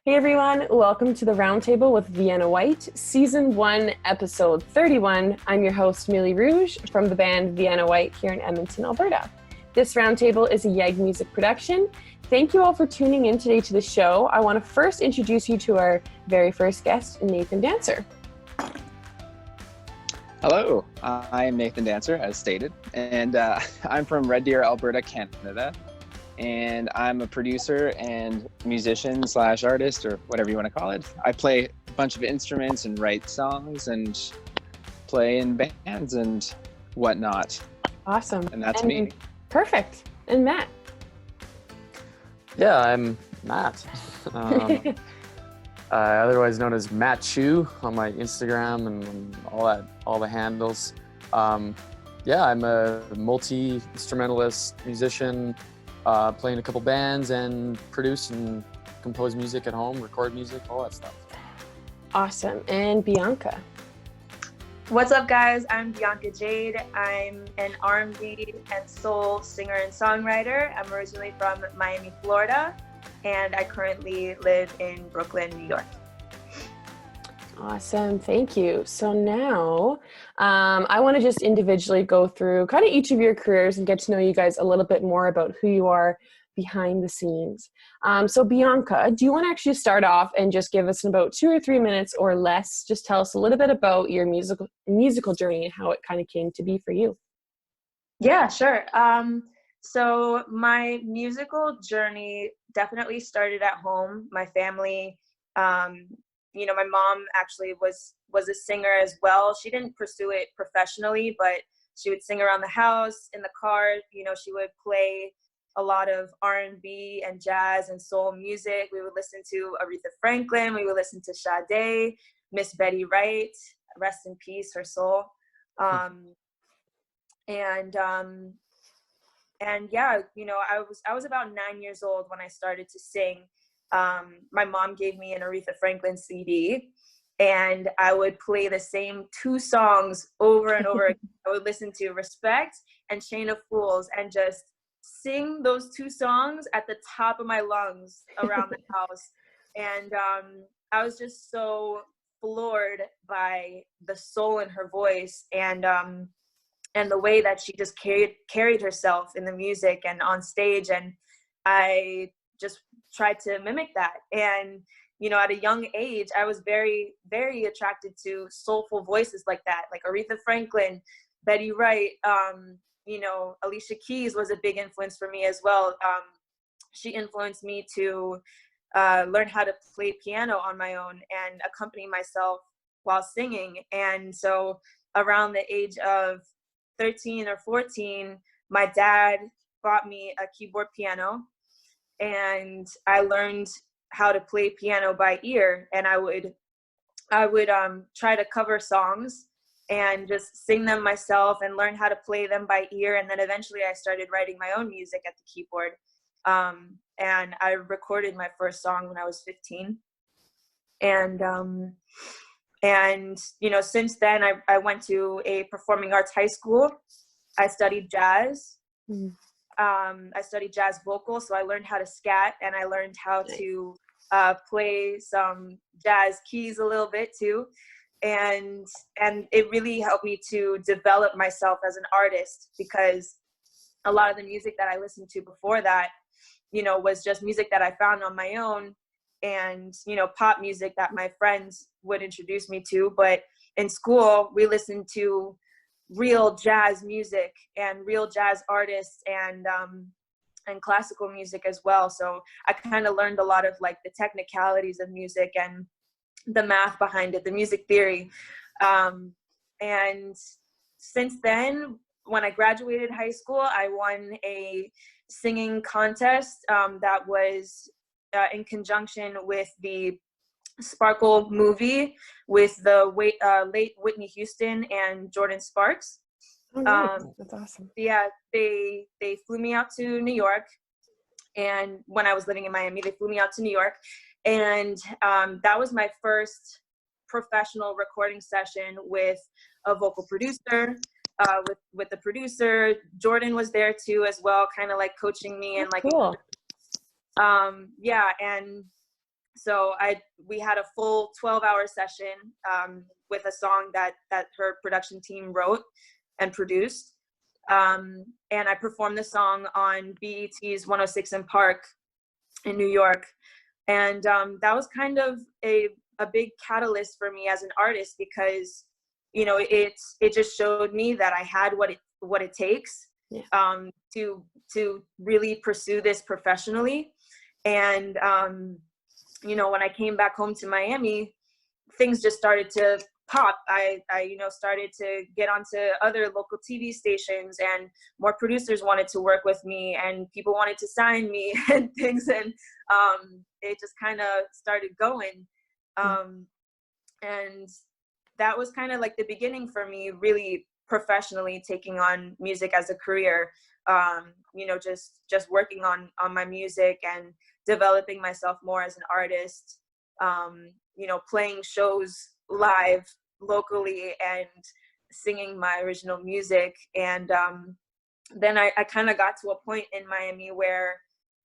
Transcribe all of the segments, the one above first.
Hey everyone, welcome to the Roundtable with Vienna Whyte, Season 1, Episode 31. I'm your host, Millie Rouge, from the band Vienna Whyte here in Edmonton, Alberta. This Roundtable is a YEG music production. Thank you all for tuning in today to the show. I want to first introduce you to our very first guest, Nathan Danser. Hello, I'm Nathan Danser, as stated, and I'm from Red Deer, Alberta, Canada, and I'm a producer and musician slash artist, or whatever you want to call it. I play a bunch of instruments and write songs and play in bands and whatnot. Awesome. And that's me. Perfect. And Matt? Yeah, I'm Matt. Otherwise known as Mattchu on my Instagram and all the handles. I'm a multi-instrumentalist musician, play in a couple bands and produce and compose music at home, record music, all that stuff. Awesome. And Bianca? What's up, guys? I'm Bianca Jade. I'm an R&B and soul singer and songwriter. I'm originally from Miami, Florida, and I currently live in Brooklyn, New York. Awesome. Thank you. So now I want to just individually go through kind of each of your careers and get to know you guys a little bit more about who you are behind the scenes. So Bianca, do you want to actually start off and just give us in about 2 or 3 minutes or less, just tell us a little bit about your musical journey and how it kind of came to be for you? Yeah, sure. So my musical journey definitely started at home. My family, my mom actually was a singer as well. She didn't pursue it professionally, but she would sing around the house, in the car. She would play a lot of R&B and jazz and soul music. We would listen to Aretha Franklin. We would listen to Sade, Miss Betty Wright, rest in peace, her soul. And yeah, I was about 9 years old when I started to sing. My mom gave me an Aretha Franklin CD, and I would play the same 2 songs over and over again. I would listen to Respect and Chain of Fools and just sing those 2 songs at the top of my lungs around the house. And I was just so floored by the soul in her voice and the way that she just carried herself in the music and on stage. And I just tried to mimic that. And, at a young age, I was very, very attracted to soulful voices like that, like Aretha Franklin, Betty Wright. Alicia Keys was a big influence for me as well. She influenced me to learn how to play piano on my own and accompany myself while singing. And so around the age of 13 or 14, my dad bought me a keyboard piano, and I learned how to play piano by ear. And I would try to cover songs and just sing them myself and learn how to play them by ear. And then eventually I started writing my own music at the keyboard. And I recorded my first song when I was 15. And since then, I went to a performing arts high school. I studied jazz. I studied jazz vocal, so I learned how to scat, and I learned how to play some jazz keys a little bit too. And it really helped me to develop myself as an artist, because a lot of the music that I listened to before that, was just music that I found on my own, and pop music that my friends would introduce me to. But in school, we listened to real jazz music and real jazz artists and classical music as well. So I kind of learned a lot of like the technicalities of music and the math behind it, the music theory. And since then, when I graduated high school, I won a singing contest that was in conjunction with the Sparkle movie with the late Whitney Houston and Jordan Sparks. Oh, nice. That's awesome. Yeah, they flew me out to New York, and when I was living in Miami, they flew me out to New York, and that was my first professional recording session with a vocal producer. With the producer, Jordan was there too as well, kind of like coaching me and like cool. Yeah, and So we had a full 12-hour session with a song that her production team wrote and produced. And I performed the song on BET's 106 in Park in New York. And that was kind of a big catalyst for me as an artist, because, you know, it just showed me that I had what it takes to really pursue this professionally. And, you know, when I came back home to Miami, things just started to pop. I you know, started to get onto other local TV stations, and more producers wanted to work with me, and people wanted to sign me and things. And it just kind of started going. And that was kind of like the beginning for me, really professionally taking on music as a career. You know, just working on my music and developing myself more as an artist. You know, playing shows live locally and singing my original music. And then I kind of got to a point in Miami where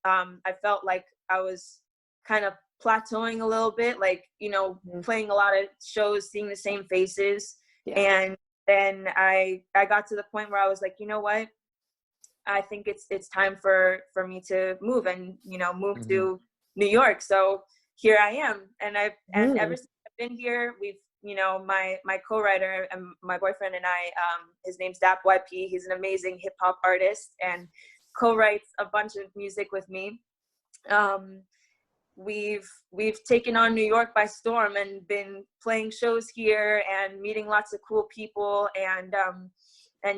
I felt like I was kind of plateauing a little bit, like, you know, playing a lot of shows, seeing the same faces. And then I got to the point where I was like, you know what, I think it's time for me to move, and, you know, move to New York. So here I am. And and ever since I've been here, we've, you know, my co-writer and my boyfriend and I, his name's YP. He's an amazing hip hop artist and co-writes a bunch of music with me. We've taken on New York by storm and been playing shows here and meeting lots of cool people. And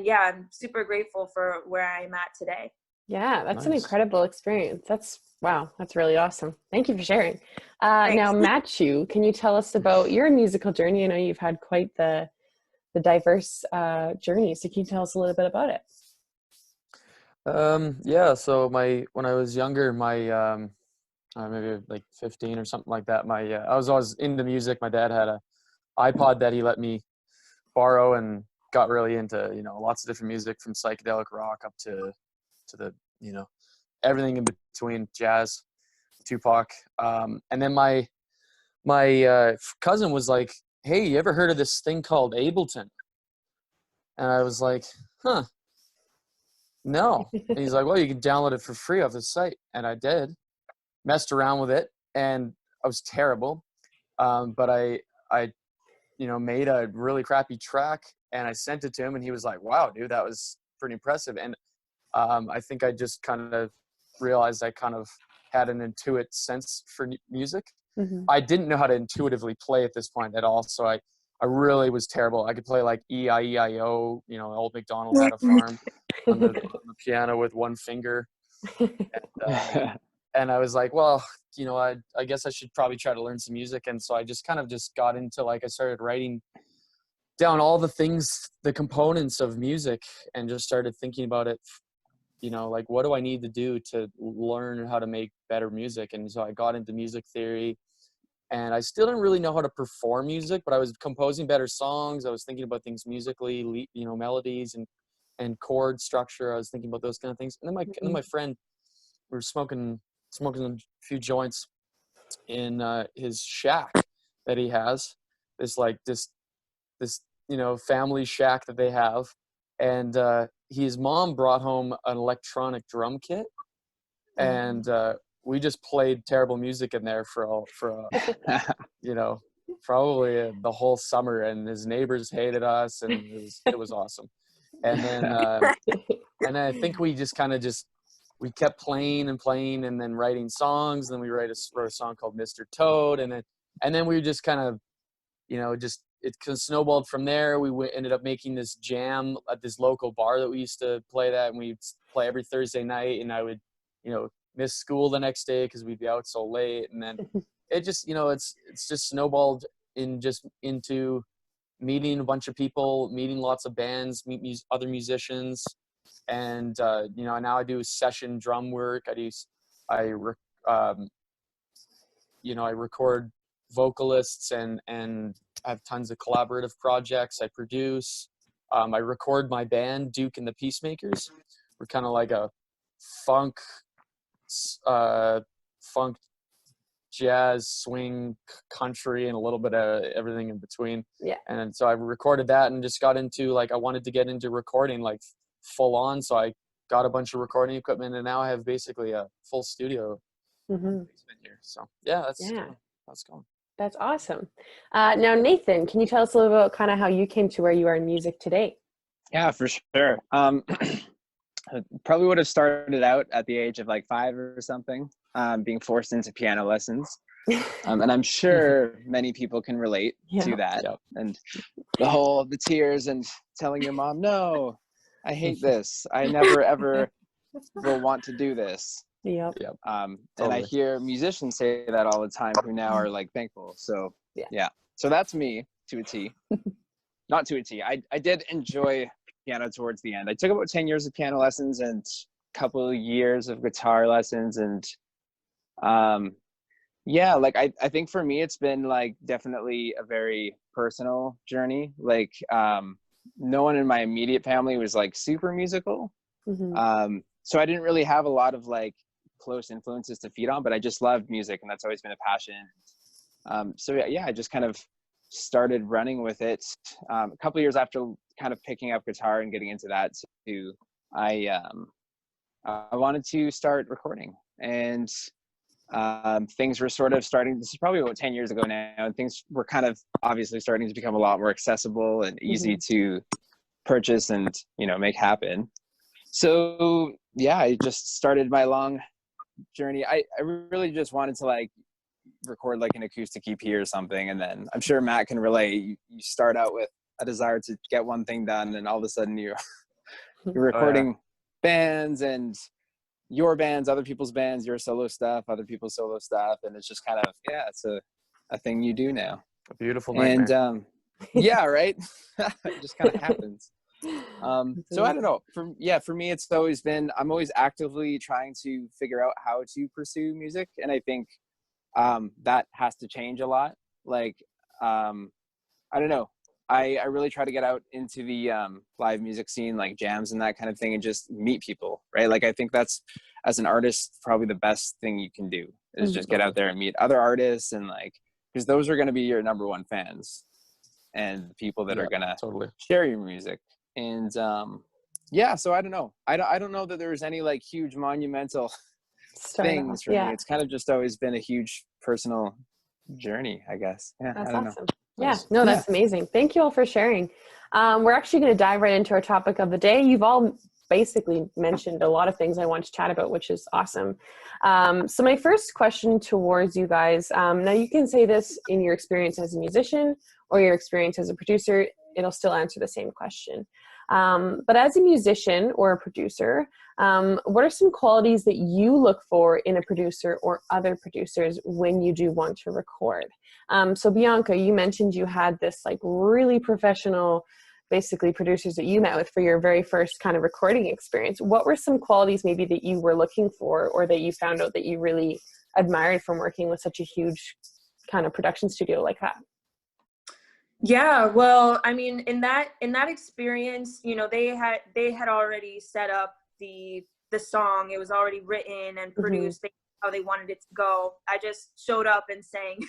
yeah, I'm super grateful for where I'm at today. Yeah, that's an incredible experience. Wow, that's really awesome. Thank you for sharing. Now, Mattchu, can you tell us about your musical journey? I know you've had quite the diverse journey, so can you tell us a little bit about it? Yeah, so when I was younger, maybe like 15 or something like that, I was always into music. My dad had a iPod that he let me borrow, and got really into, you know, lots of different music, from psychedelic rock up to the, you know, everything in between, jazz, Tupac. And then my cousin was like, "Hey, you ever heard of this thing called Ableton?" And I was like, "Huh, no." And he's like, "Well, you can download it for free off the site." And I did, messed around with it, and I was terrible. But I you know, made a really crappy track, and I sent it to him, and he was like, "Wow, dude, that was pretty impressive." And I think I just kind of realized I kind of had an intuitive sense for music. I didn't know how to intuitively play at this point at all, so I really was terrible. I could play like E-I-E-I-O, you know, Old MacDonald had a farm, on the piano with one finger. And I was like, well, you know, I guess I should probably try to learn some music. And so I just kind of just got into, like, I started writing down all the things, the components of music, and just started thinking about it, you know, like, what do I need to do to learn how to make better music? And so I got into music theory, and I still didn't really know how to perform music, but I was composing better songs. I was thinking about things musically, you know, melodies and chord structure. I was thinking about those kind of things. And then my friend, we were smoking a few joints in his shack that he has, this you know, family shack that they have. And his mom brought home an electronic drum kit, and we just played terrible music in there for you know, probably the whole summer, and his neighbors hated us, and it was awesome. And then I think we just kind of we kept playing and playing, and then writing songs. Then we wrote a song called Mr. Toad, and then we just kind of, you know, just it kind of snowballed from there. We ended up making this jam at this local bar that we used to play that, and we'd play every Thursday night. And I would, you know, miss school the next day because we'd be out so late. And then it just, you know, it's just snowballed into meeting a bunch of people, meeting lots of bands, meet other musicians. And you know, now I do session drum work. You know, I record vocalists and have tons of collaborative projects. I produce. I record my band, Duke and the Peacemakers. We're kind of like a funk jazz, swing, country, and a little bit of everything in between. Yeah. And so I recorded that and just got into, like, I wanted to get into recording like full on. So I got a bunch of recording equipment, and now I have basically a full studio basement here. So yeah, that's going. That's awesome. Now, Nathan, can you tell us a little about kind of how you came to where you are in music today? Yeah, for sure. Probably would have started out at the age of like 5 or something, being forced into piano lessons. And I'm sure many people can relate to that. Yep. And the tears and telling your mom, no, I hate this. I never, ever will want to do this. Yep. And Totally. I hear musicians say that all the time who now are like thankful. So yeah. So that's me to a T. Not to a T. I did enjoy piano towards the end. I took about 10 years of piano lessons and a couple of years of guitar lessons. And like I think for me, it's been like definitely a very personal journey. Like no one in my immediate family was like super musical. So I didn't really have a lot of like close influences to feed on, but I just loved music, and that's always been a passion. So I just kind of started running with it. A couple of years after kind of picking up guitar and getting into that too, I wanted to start recording, and things were sort of starting. This is probably about 10 years ago now, and things were kind of obviously starting to become a lot more accessible and easy to purchase and make happen. So I just started my long journey. I really just wanted to like record like an acoustic EP or something, and then I'm sure Matt can relate. You start out with a desire to get one thing done, and all of a sudden you're recording bands and your bands, other people's bands, your solo stuff, other people's solo stuff, and it's just kind of it's a thing you do now. A beautiful nightmare. And right. It just kind of happens. So I don't know. For me, it's always been, I'm always actively trying to figure out how to pursue music, and I think that has to change a lot. Like I don't know. I really try to get out into the live music scene, like jams and that kind of thing, and just meet people, right? Like I think that's, as an artist, probably the best thing you can do is just get out there and meet other artists, and like, because those are going to be your number one fans and the people that are going to share your music. And so I don't know. I don't know that there's any like huge monumental things for me. It's kind of just always been a huge personal journey, I guess. Yeah, that's I don't awesome. know. Yeah, no, that's amazing. Thank you all for sharing. We're actually going to dive right into our topic of the day. You've all basically mentioned a lot of things I want to chat about, which is awesome. So my first question towards you guys, now you can say this in your experience as a musician or your experience as a producer, it'll still answer the same question. But as a musician or a producer, what are some qualities that you look for in a producer or other producers when you do want to record? So Bianca, you mentioned you had this like really professional, basically producers that you met with for your very first kind of recording experience. What were some qualities maybe that you were looking for, or that you found out that you really admired from working with such a huge kind of production studio like that? Yeah, well, I mean, in that experience, they had already set up the song. It was already written and produced how they wanted it to go. I just showed up and sang.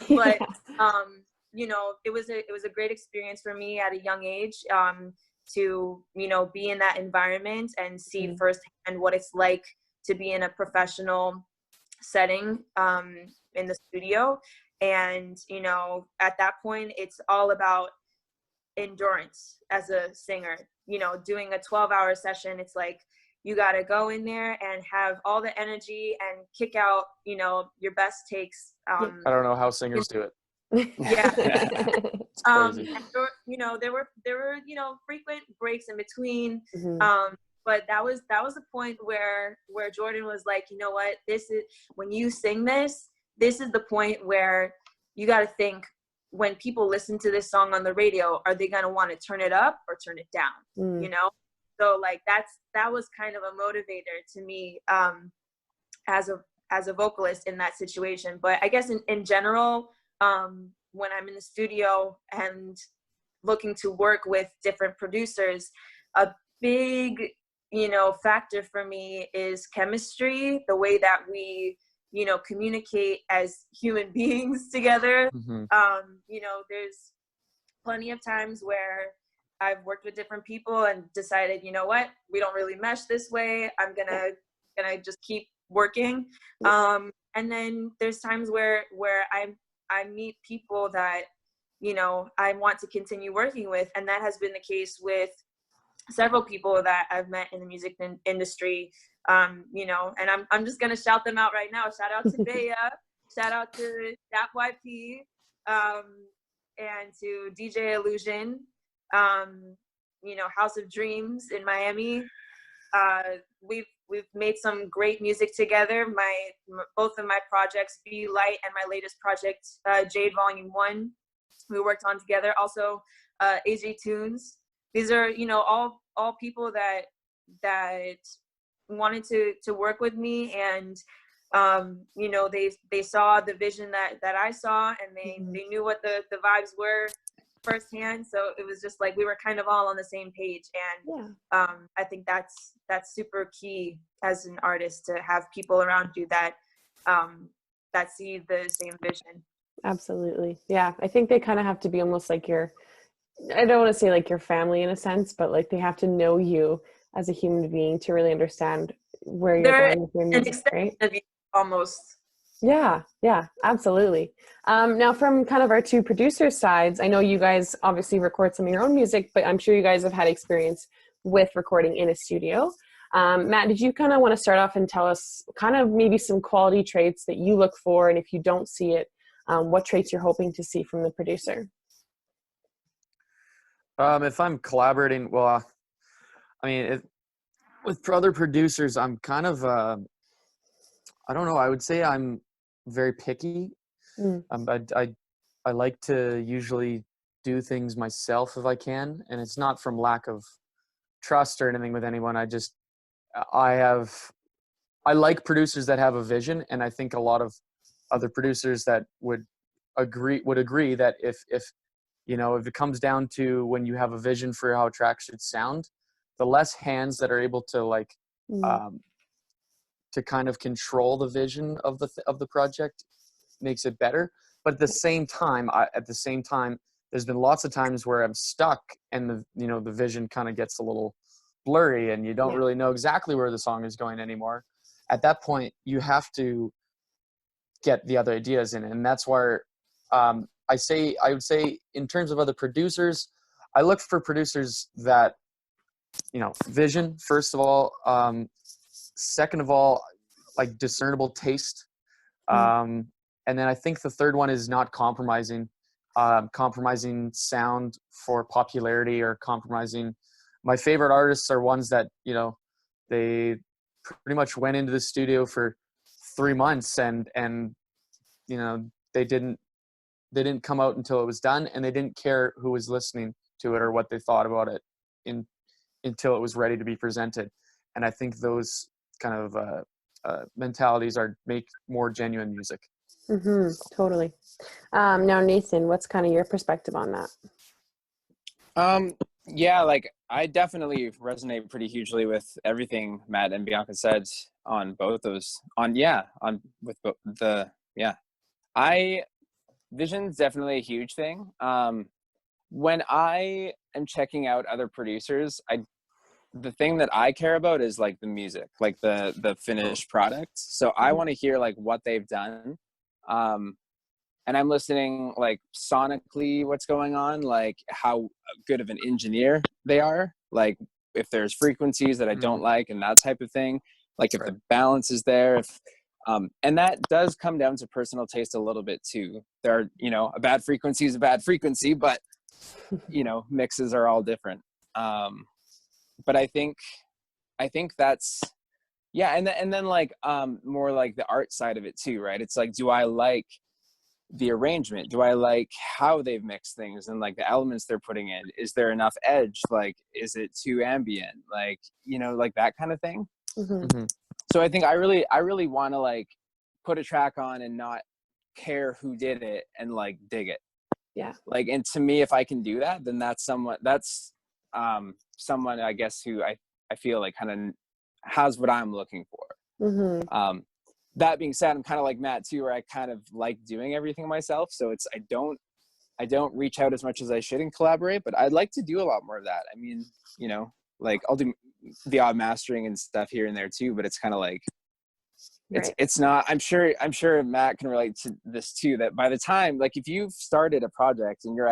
But it was a great experience for me at a young age to be in that environment and see firsthand what it's like to be in a professional setting in the studio. And, at that point, it's all about endurance as a singer. Doing a 12-hour session, it's like you got to go in there and have all the energy and kick out, your best takes. I don't know how singers do it. Yeah. It's crazy. There were frequent breaks in between. But that was the point where Jordan was like, you know what, this is, when you sing this is the point where you got to think, when people listen to this song on the radio, are they going to want to turn it up or turn it down? So like that was kind of a motivator to me as a vocalist in that situation. But I guess in general, when I'm in the studio and looking to work with different producers, a big factor for me is chemistry, the way that we you know, communicate as human beings together. Mm-hmm. You know, there's plenty of times where I've worked with different people and decided, you know what, we don't really mesh this way. I'm gonna just keep working. And then there's times where I meet people that, you know, I want to continue working with, and that has been the case with several people that I've met in the music industry. You know, and I'm just gonna shout them out right now. Shout out to Bea, shout out to Dap YP, and to DJ Illusion, you know, House of Dreams in Miami. We've made some great music together. Both of my projects, Be Light, and my latest project, Jade Volume 1, we worked on together. Also, AJ Tunes. These are, you know, all people that wanted to work with me, and you know, they saw the vision that I saw, and they knew what the vibes were firsthand. So it was just like we were kind of all on the same page, and I think that's super key as an artist, to have people around you that see the same vision. Absolutely. Yeah. I think they kind of have to be almost like I don't want to say like your family in a sense, but like they have to know you as a human being to really understand where you're going with your music, right? Almost. Yeah, absolutely. Now from kind of our two producer sides, I know you guys obviously record some of your own music, but I'm sure you guys have had experience with recording in a studio. Matt, did you kind of want to start off and tell us kind of maybe some quality traits that you look for, and if you don't see it, what traits you're hoping to see from the producer? If I'm collaborating, well, I mean, with other producers, I'm kind of, I don't know, I would say I'm very picky. I like to usually do things myself if I can, and it's not from lack of trust or anything with anyone. I like producers that have a vision, and I think a lot of other producers that would agree that if you know, if it comes down to when you have a vision for how a track should sound, the less hands that are able to like to kind of control the vision of the project makes it better. But at the same time, there's been lots of times where I'm stuck, and the vision kind of gets a little blurry, and you don't really know exactly where the song is going anymore. At that point, you have to get the other ideas in, and that's where I would say in terms of other producers, I look for producers that, you know, vision first of all, second of all, like discernible taste, and then I think the third one is not compromising sound for popularity, or compromising. My favorite artists are ones that, you know, they pretty much went into the studio for 3 months, and you know, they didn't come out until it was done, and they didn't care who was listening to it or what they thought about it until it was ready to be presented. And I think those kind of mentalities make more genuine music. Totally. Now, Nathan, what's kind of your perspective on that? Yeah, like I definitely resonate pretty hugely with everything Matt and Bianca said on both those. Vision's definitely a huge thing. When I am checking out other producers, the thing that I care about is like the music, like the finished product. So I want to hear like what they've done. And I'm listening like sonically what's going on, like how good of an engineer they are, like if there's frequencies that I don't like and that type of thing, like if the balance is there, and that does come down to personal taste a little bit too. There are, you know, a bad frequency is a bad frequency, but you know, mixes are all different. But I think that's, yeah. And then like, more like the art side of it too, right? It's like, do I like the arrangement? Do I like how they've mixed things and like the elements they're putting in? Is there enough edge? Like, is it too ambient? Like, you know, like that kind of thing. So I think I really want to like put a track on and not care who did it and like dig it. Yeah. Like, and to me, if I can do that, then that's someone I guess who I feel like kind of has what I'm looking for. that being said, I'm kind of like Matt too, where I kind of like doing everything myself. So it's, I don't reach out as much as I should and collaborate, but I'd like to do a lot more of that. I mean, you know, like I'll do the odd mastering and stuff here and there too, but it's kind of like, Right. it's not, I'm sure Matt can relate to this too, that by the time, like if you've started a project and you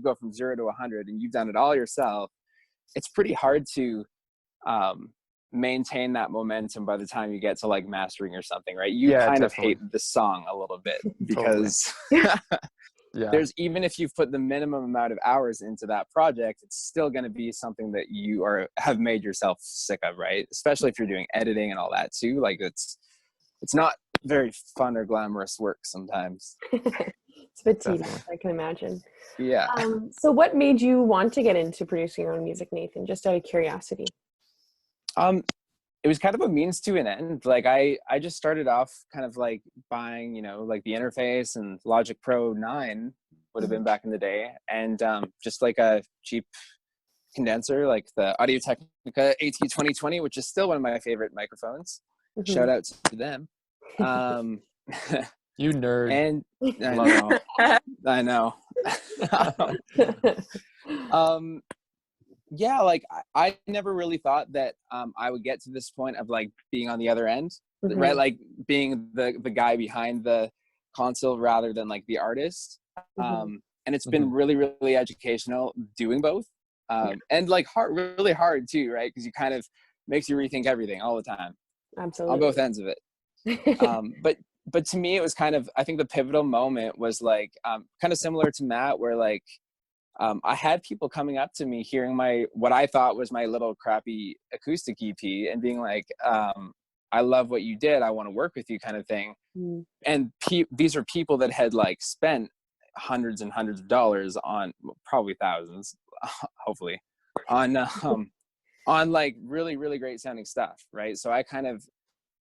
go from 0 to 100 and you've done it all yourself, it's pretty hard to maintain that momentum by the time you get to like mastering or something, right? You Yeah, kind of definitely. hate the song a little bit because Yeah. there's, even if you've put the minimum amount of hours into that project, it's still going to be something that you have made yourself sick of, right? Especially if you're doing editing and all that too. Like it's not very fun or glamorous work sometimes. It's a bit tedious, Definitely. I can imagine. Yeah. So what made you want to get into producing your own music, Nathan? Just out of curiosity. It was kind of a means to an end. Like I just started off kind of like buying, you know, like the interface and Logic Pro 9 would have been back in the day. And just like a cheap condenser, like the Audio Technica AT2020, which is still one of my favorite microphones. Mm-hmm. Shout out to them. You nerd. And I know. Yeah, like I never really thought that I would get to this point of like being on the other end, Mm-hmm. right? Like being the guy behind the console rather than like the artist. Mm-hmm. And it's been really, really educational doing both. And like really hard too, right? Because you kind of makes you rethink everything all the time. Absolutely. On both ends of it. But to me, it was kind of, I think the pivotal moment was like kind of similar to Matt, where like I had people coming up to me hearing what I thought was my little crappy acoustic EP and being like, I love what you did. I want to work with you, kind of thing. Mm. And these are people that had like spent hundreds and hundreds of dollars on, probably thousands, hopefully, on like really, really great sounding stuff. Right. So I kind of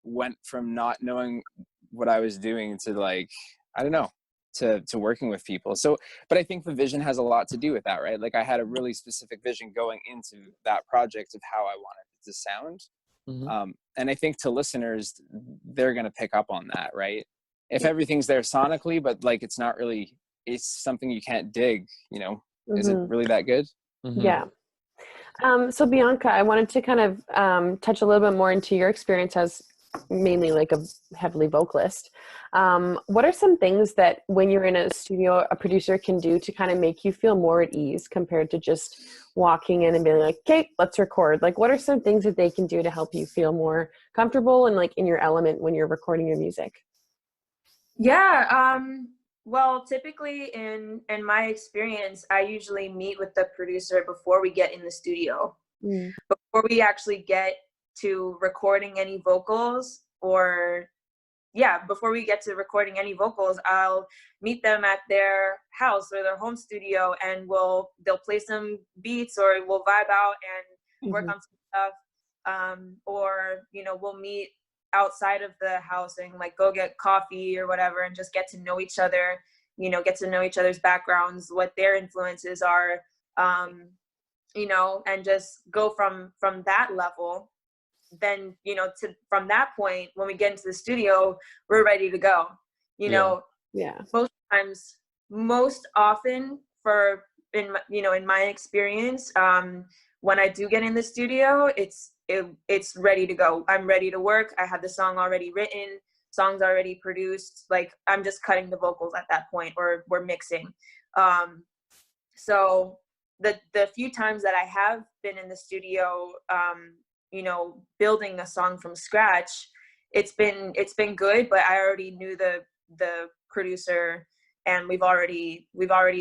went from not knowing what I was doing to like, I don't know, to working with people. So, but I think the vision has a lot to do with that, right? Like I had a really specific vision going into that project of how I wanted it to sound. Mm-hmm. And I think to listeners, they're going to pick up on that, right? If everything's there sonically, but like it's not really, it's something you can't dig, you know, Mm-hmm. Is it really that good? Mm-hmm. Yeah. So Bianca, I wanted to kind of touch a little bit more into your experience as mainly like a heavily vocalist. What are some things that when you're in a studio, a producer can do to kind of make you feel more at ease compared to just walking in and being like, okay, let's record? Like, what are some things that they can do to help you feel more comfortable and like in your element when you're recording your music? Yeah. Well, typically in my experience, I usually meet with the producer before we get in the studio, before we actually get to recording any vocals, before we get to recording any vocals, I'll meet them at their house or their home studio, and they'll play some beats, or we'll vibe out and work on some stuff, or you know, we'll meet outside of the house and like go get coffee or whatever and just get to know each other, you know, get to know each other's backgrounds, what their influences are, you know, and just go from that level. Then, you know, from that point, when we get into the studio, we're ready to go, you know. Yeah. Most often in my experience, when I do get in the studio, it's ready to go. I'm ready to work. I have the song already written, songs already produced. Like I'm just cutting the vocals at that point, or we're mixing. So the few times that I have been in the studio, you know, building a song from scratch, it's been good, but I already knew the producer, and we've already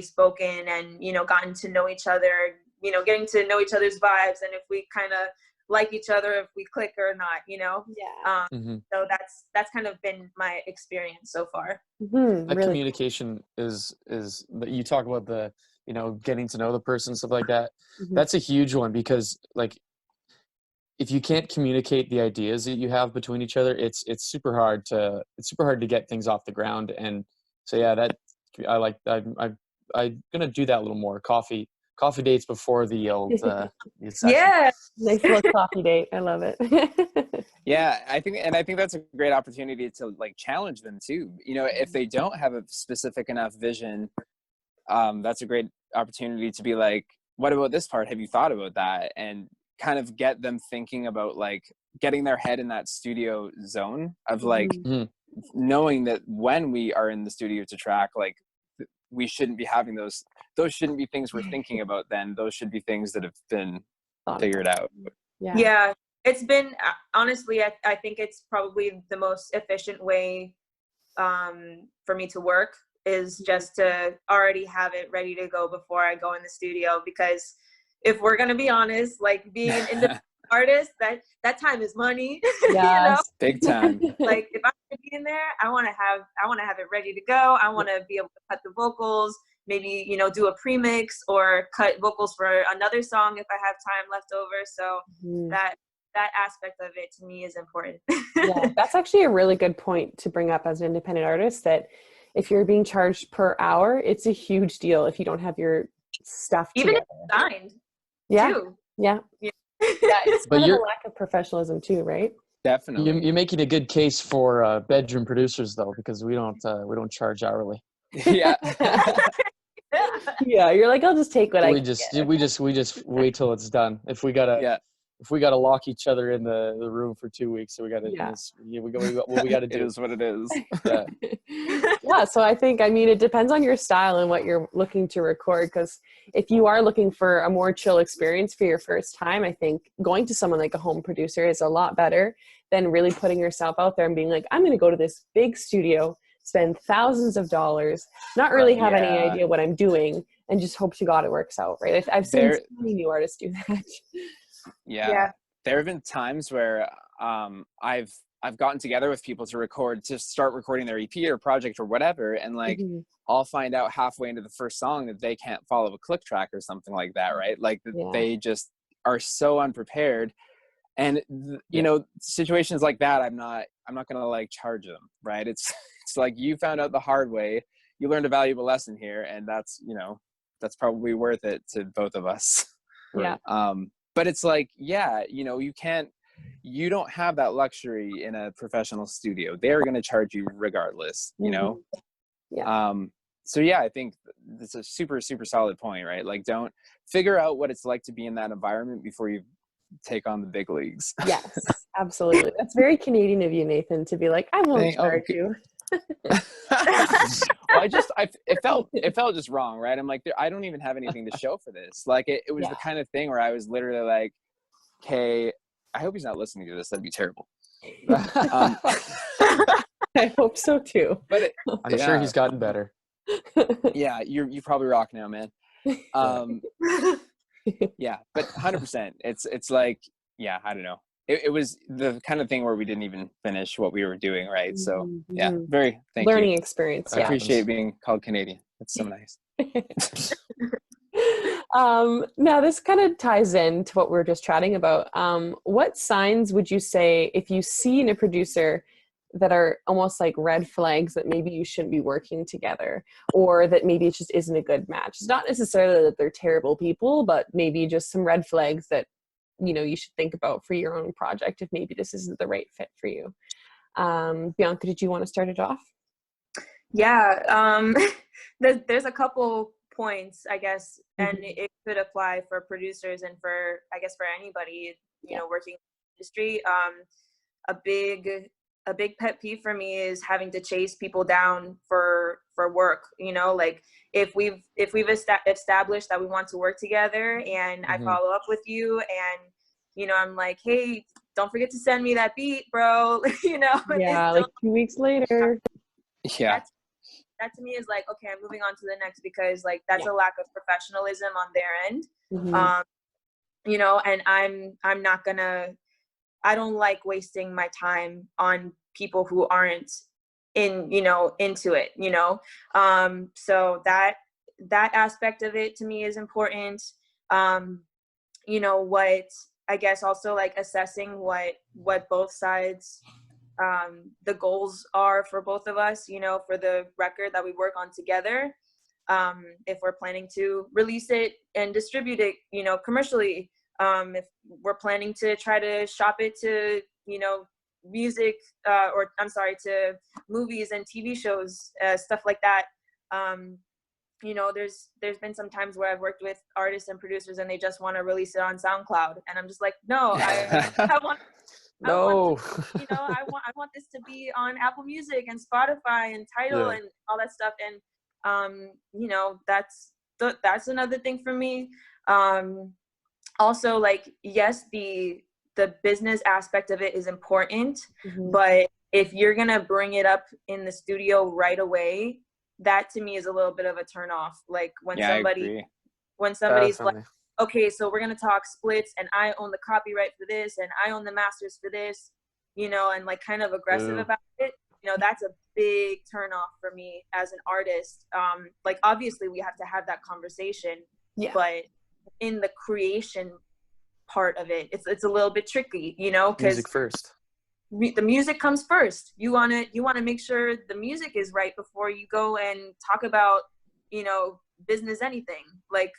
spoken and, you know, gotten to know each other, you know, getting to know each other's vibes, and if we kind of like each other, if we click or not, you know. Yeah. So that's kind of been my experience so far. That really communication is that you talk about, the, you know, getting to know the person, stuff like that. That's a huge one, because like if you can't communicate the ideas that you have between each other, it's super hard to get things off the ground. And so yeah, that I'm gonna do that a little more. Coffee coffee dates before the old the session. Yeah. Nice little coffee date. I love it. Yeah, I think that's a great opportunity to like challenge them too. You know, if they don't have a specific enough vision, that's a great opportunity to be like, what about this part? Have you thought about that? And kind of get them thinking about like getting their head in that studio zone of like knowing that when we are in the studio to track, like we shouldn't be having those shouldn't be things we're thinking about then. Those should be things that have been figured out. Yeah. It's been, honestly, I think it's probably the most efficient way for me to work is just to already have it ready to go before I go in the studio. Because if we're going to be honest, like being an independent artist, that time is money. Yes. You know? Big time. Like if I'm going to be in there, I want to have it ready to go. I want to be able to cut the vocals, maybe, you know, do a premix or cut vocals for another song if I have time left over. So that aspect of it to me is important. Yeah, that's actually a really good point to bring up as an independent artist, that if you're being charged per hour, it's a huge deal if you don't have your stuff Even together. if it's signed, Yeah. too. Yeah. Yeah. Yeah, it's But kind of a lack of professionalism too, right? Definitely. You're making a good case for bedroom producers though, because we don't charge hourly. Yeah. Yeah, you're like, I'll just take what I We can just get. we just wait till it's done. If we gotta lock each other in the room for 2 weeks, so we gotta what we gotta do. It is what it is. Yeah. Yeah, so I mean, it depends on your style and what you're looking to record, because if you are looking for a more chill experience for your first time, I think going to someone like a home producer is a lot better than really putting yourself out there and being like, I'm going to go to this big studio, spend thousands of dollars, not really have any idea what I'm doing, and just hope to God it works out, right? I've seen so many new artists do that. Yeah. There have been times where I've gotten together with people to start recording their EP or project or whatever, and like I'll find out halfway into the first song that they can't follow a click track or something like that, right? Like they just are so unprepared, and you know, situations like that, I'm not gonna like charge them, right? It's like, you found out the hard way, you learned a valuable lesson here, and that's, you know, that's probably worth it to both of us. Yeah. But it's like, yeah, you know, you don't have that luxury in a professional studio. They're going to charge you regardless, you know? Yeah. So yeah, I think that's a super, super solid point, right? Like, don't figure out what it's like to be in that environment before you take on the big leagues. Yes, absolutely. That's very Canadian of you, Nathan, to be like, I won't charge you. Well, it felt just wrong, right? I'm like, I don't even have anything to show for this. Like it was the kind of thing where I was literally like, okay, I hope he's not listening to this. That'd be terrible. I hope so too. But I'm sure he's gotten better. Yeah, you probably rock now, man. Yeah, but 100%. It's like, yeah, I don't know. It was the kind of thing where we didn't even finish what we were doing, right? So yeah, very learning experience. I appreciate being called Canadian. That's so nice. Now this kind of ties into what we were just chatting about. What signs would you say, if you see in a producer, that are almost like red flags that maybe you shouldn't be working together, or that maybe it just isn't a good match? It's not necessarily that they're terrible people, but maybe just some red flags that, you know, you should think about for your own project if maybe this isn't the right fit for you. Bianca, did you want to start it off? Yeah, there's a couple points, I guess, and it could apply for producers and for, I guess, for anybody, you know, working in the industry. A big pet peeve for me is having to chase people down for work. You know, like if we've established that we want to work together, and I follow up with you, and you know, I'm like, hey, don't forget to send me that beat, bro. You know, yeah, like 2 weeks later. Yeah. That to me is like, okay, I'm moving on to the next, because like that's a lack of professionalism on their end. You know, and I'm not gonna, I don't like wasting my time on people who aren't into it, you know? So that aspect of it to me is important. You know, what, I guess also like assessing what both sides, the goals are for both of us, you know, for the record that we work on together. if we're planning to release it and distribute it, you know, commercially, if we're planning to try to shop it to, you know, music, to movies and TV shows, stuff like that. You know, there's been some times where I've worked with artists and producers and they just want to release it on SoundCloud, and I'm just like, no, I want, No. you know, I want this to be on Apple Music and Spotify and Tidal and all that stuff. And you know, that's another thing for me. Also, like, yes, the business aspect of it is important, but if you're gonna bring it up in the studio right away, that to me is a little bit of a turn off. Like when somebody's like, okay, so we're gonna talk splits and I own the copyright for this and I own the masters for this, you know, and like kind of aggressive about it, you know, that's a big turn off for me as an artist. Like obviously we have to have that conversation, but in the creation part of it, it's a little bit tricky, you know, because music first. The music comes first. You want to make sure the music is right before you go and talk about, you know, business, anything. Like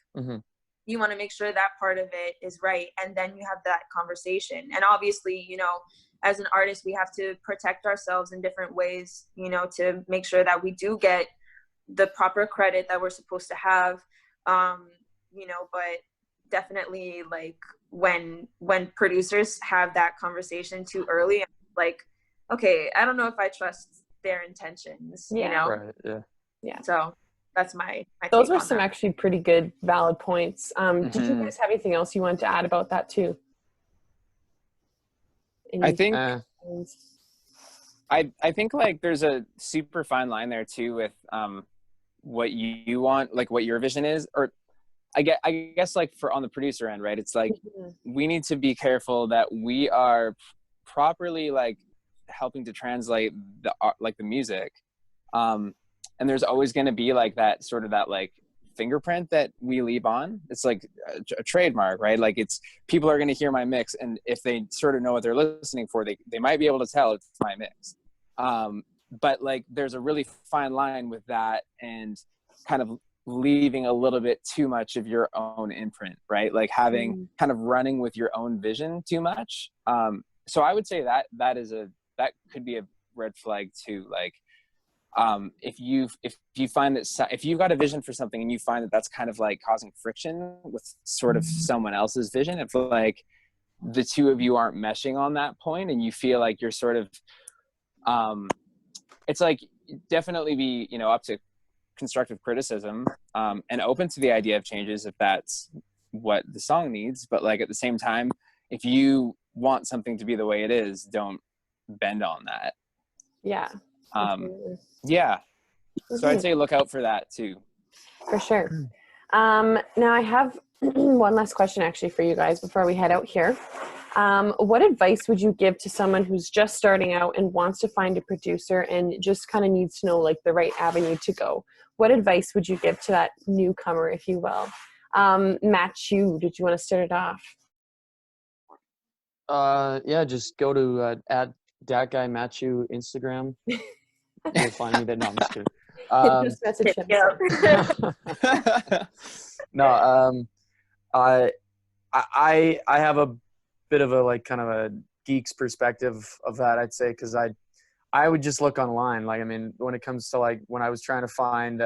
you want to make sure that part of it is right, and then you have that conversation. And obviously, you know, as an artist, we have to protect ourselves in different ways, you know, to make sure that we do get the proper credit that we're supposed to have. You know, but definitely like when producers have that conversation too early, I'm like, okay, I don't know if I trust their intentions, you know? Right, yeah. So that's my those take were on some that. actually pretty good, valid points. Did you guys have anything else you wanted to add about that too? I think like there's a super fine line there too with what you want, like what your vision is, or I guess like for on the producer end, right? It's like we need to be careful that we are properly like helping to translate the art, like the music. And there's always going to be like that sort of that like fingerprint that we leave on. It's like a trademark, right? Like it's people are going to hear my mix, and if they sort of know what they're listening for, they might be able to tell it's my mix. But like there's a really fine line with that and kind of leaving a little bit too much of your own imprint, right? Like having kind of running with your own vision too much. So I would say that could be a red flag too. Like if you find that if you've got a vision for something and you find that that's kind of like causing friction with sort of someone else's vision, if like the two of you aren't meshing on that point and you feel like you're sort of it's like definitely be, you know, up to constructive criticism and open to the idea of changes if that's what the song needs. But like at the same time, if you want something to be the way it is, don't bend on that. So I'd say look out for that too, for sure. Now I have one last question actually for you guys before we head out here. What advice would you give to someone who's just starting out and wants to find a producer and just kind of needs to know like the right avenue to go? What advice would you give to that newcomer, if you will? Mattchu, did you want to start it off? Yeah, just go to at that guy Mattchu Instagram. You'll find me there. No, I'm just kidding. Just message him. No, I have a bit of a like kind of a geek's perspective of that, I'd say, because I would just look online. Like, I mean, when it comes to like when I was trying to find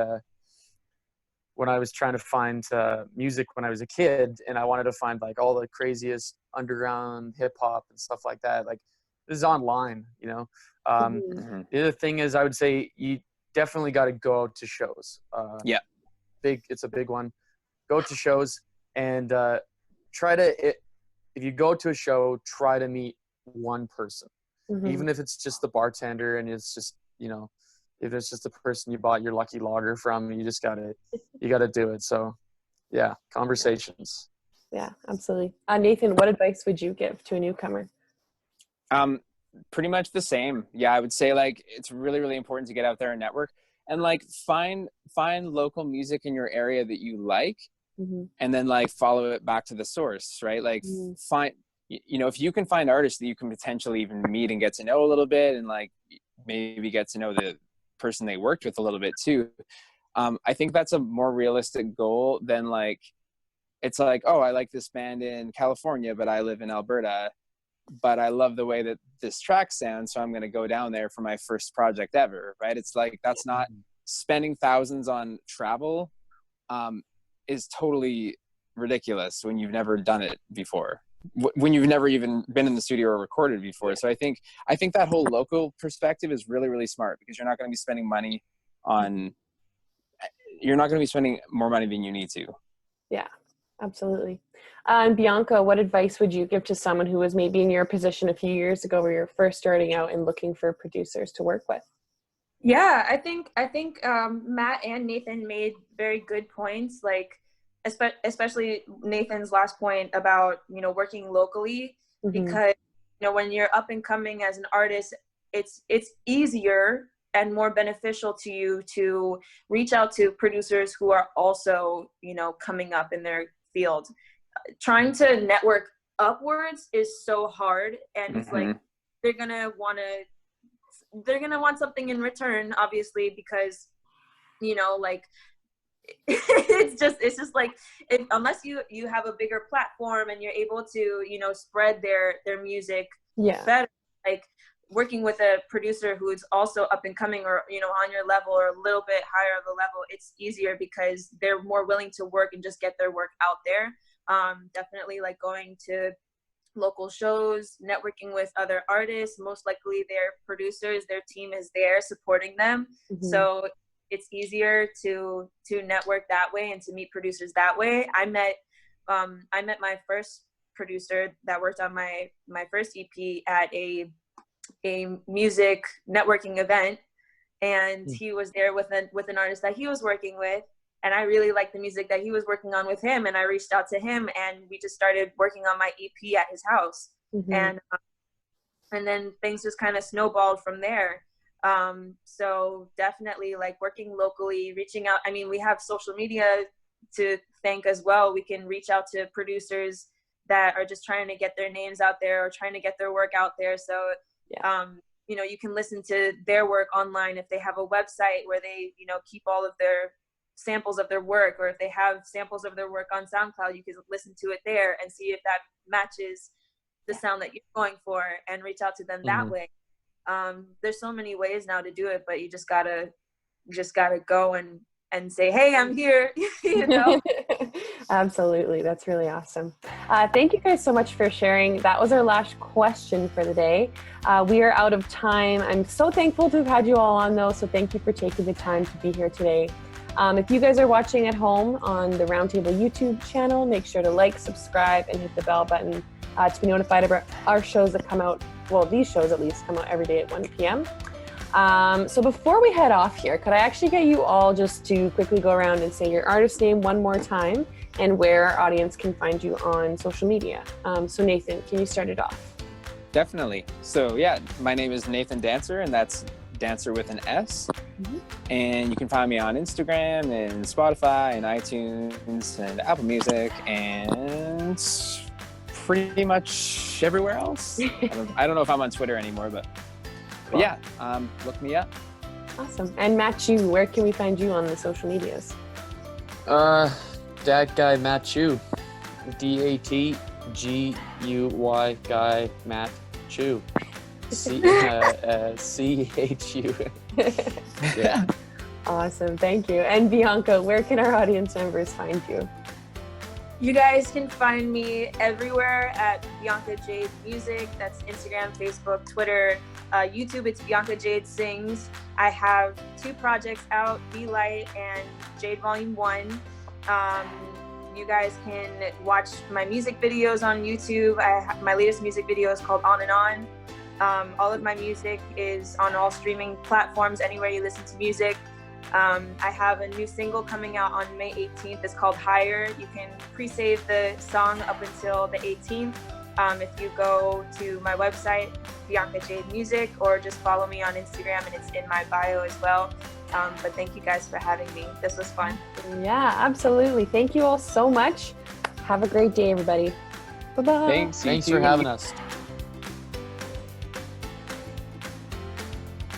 music when I was a kid, and I wanted to find like all the craziest underground hip hop and stuff like that. Like, this is online, you know. The other thing is, I would say you definitely got to go out to shows. It's a big one. Go to shows and if you go to a show, try to meet one person, even if it's just the bartender and it's just, you know, if it's just the person you bought your lucky lager from, you gotta do it. So yeah, conversations. Yeah, absolutely. Nathan, what advice would you give to a newcomer? Pretty much the same. Yeah, I would say like it's really, really important to get out there and network and like find local music in your area that you like, and then like follow it back to the source, right? Like find, you know, if you can find artists that you can potentially even meet and get to know a little bit, and like maybe get to know the person they worked with a little bit too, I think that's a more realistic goal than like, it's like, oh, I like this band in California, but I live in Alberta, but I love the way that this track sounds, so I'm going to go down there for my first project ever, right? It's like, that's not spending thousands on travel, is totally ridiculous when you've never done it before, when you've never even been in the studio or recorded before. So I think that whole local perspective is really, really smart, because you're not going to be spending more money than you need to. Yeah, absolutely. And Bianca, what advice would you give to someone who was maybe in your position a few years ago, where you're first starting out and looking for producers to work with? Yeah, I think Matt and Nathan made very good points, like especially Nathan's last point about, you know, working locally, because, you know, when you're up and coming as an artist, it's easier and more beneficial to you to reach out to producers who are also, you know, coming up in their field. Trying to network upwards is so hard, and it's like they're gonna want something in return, obviously, because, you know, like it's just like, unless you have a bigger platform and you're able to, you know, spread their music better, like working with a producer who's also up and coming, or, you know, on your level or a little bit higher of a level, it's easier because they're more willing to work and just get their work out there. Definitely like going to local shows, networking with other artists. Most likely their producers, their team is there supporting them. So it's easier to network that way and to meet producers that way. I met my first producer that worked on my first EP at a music networking event, and he was there with an artist that he was working with, and I really liked the music that he was working on with him, and I reached out to him, and we just started working on my EP at his house. And then things just kind of snowballed from there. So definitely like working locally, reaching out. I mean, we have social media to thank as well. We can reach out to producers that are just trying to get their names out there or trying to get their work out there. So you know, you can listen to their work online if they have a website where they, you know, keep all of their samples of their work, or if they have samples of their work on SoundCloud, you can listen to it there and see if that matches the sound that you're going for, and reach out to them that way. There's so many ways now to do it, but you just gotta go and say, hey, I'm here. You know? Absolutely. That's really awesome. Thank you guys so much for sharing. That was our last question for the day. We are out of time. I'm so thankful to have had you all on, though, so thank you for taking the time to be here today. If you guys are watching at home on the Roundtable YouTube channel, make sure to like, subscribe, and hit the bell button to be notified about our shows that come out. Well, these shows at least come out every day at 1 p.m. So before we head off here, could I actually get you all just to quickly go around and say your artist name one more time, and where our audience can find you on social media? So Nathan, can you start it off? Definitely. So yeah, my name is Nathan Danser, and that's Dancer with an S. And you can find me on Instagram and Spotify and iTunes and Apple Music and pretty much everywhere else. I don't know if I'm on Twitter anymore, but yeah, look me up. Awesome. And Mattchu, where can we find you on the social medias? That guy Mattchu, DATGUY guy Mattchu, CHU. Yeah. Awesome. Thank you. And Bianca, where can our audience members find you? You guys can find me everywhere at Bianca Jade Music. That's Instagram, Facebook, Twitter, YouTube. It's Bianca Jade Sings. I have 2 projects out, Be Light and Jade Volume 1. You guys can watch my music videos on YouTube. My latest music video is called On and On. All of my music is on all streaming platforms, anywhere you listen to music. I have a new single coming out on May 18th. It's called Higher. You can pre-save the song up until the 18th. If you go to my website, Bianca Jade Music, or just follow me on Instagram, and it's in my bio as well. But thank you guys for having me. This was fun. Yeah, absolutely. Thank you all so much. Have a great day, everybody. Bye-bye. Thanks for having us.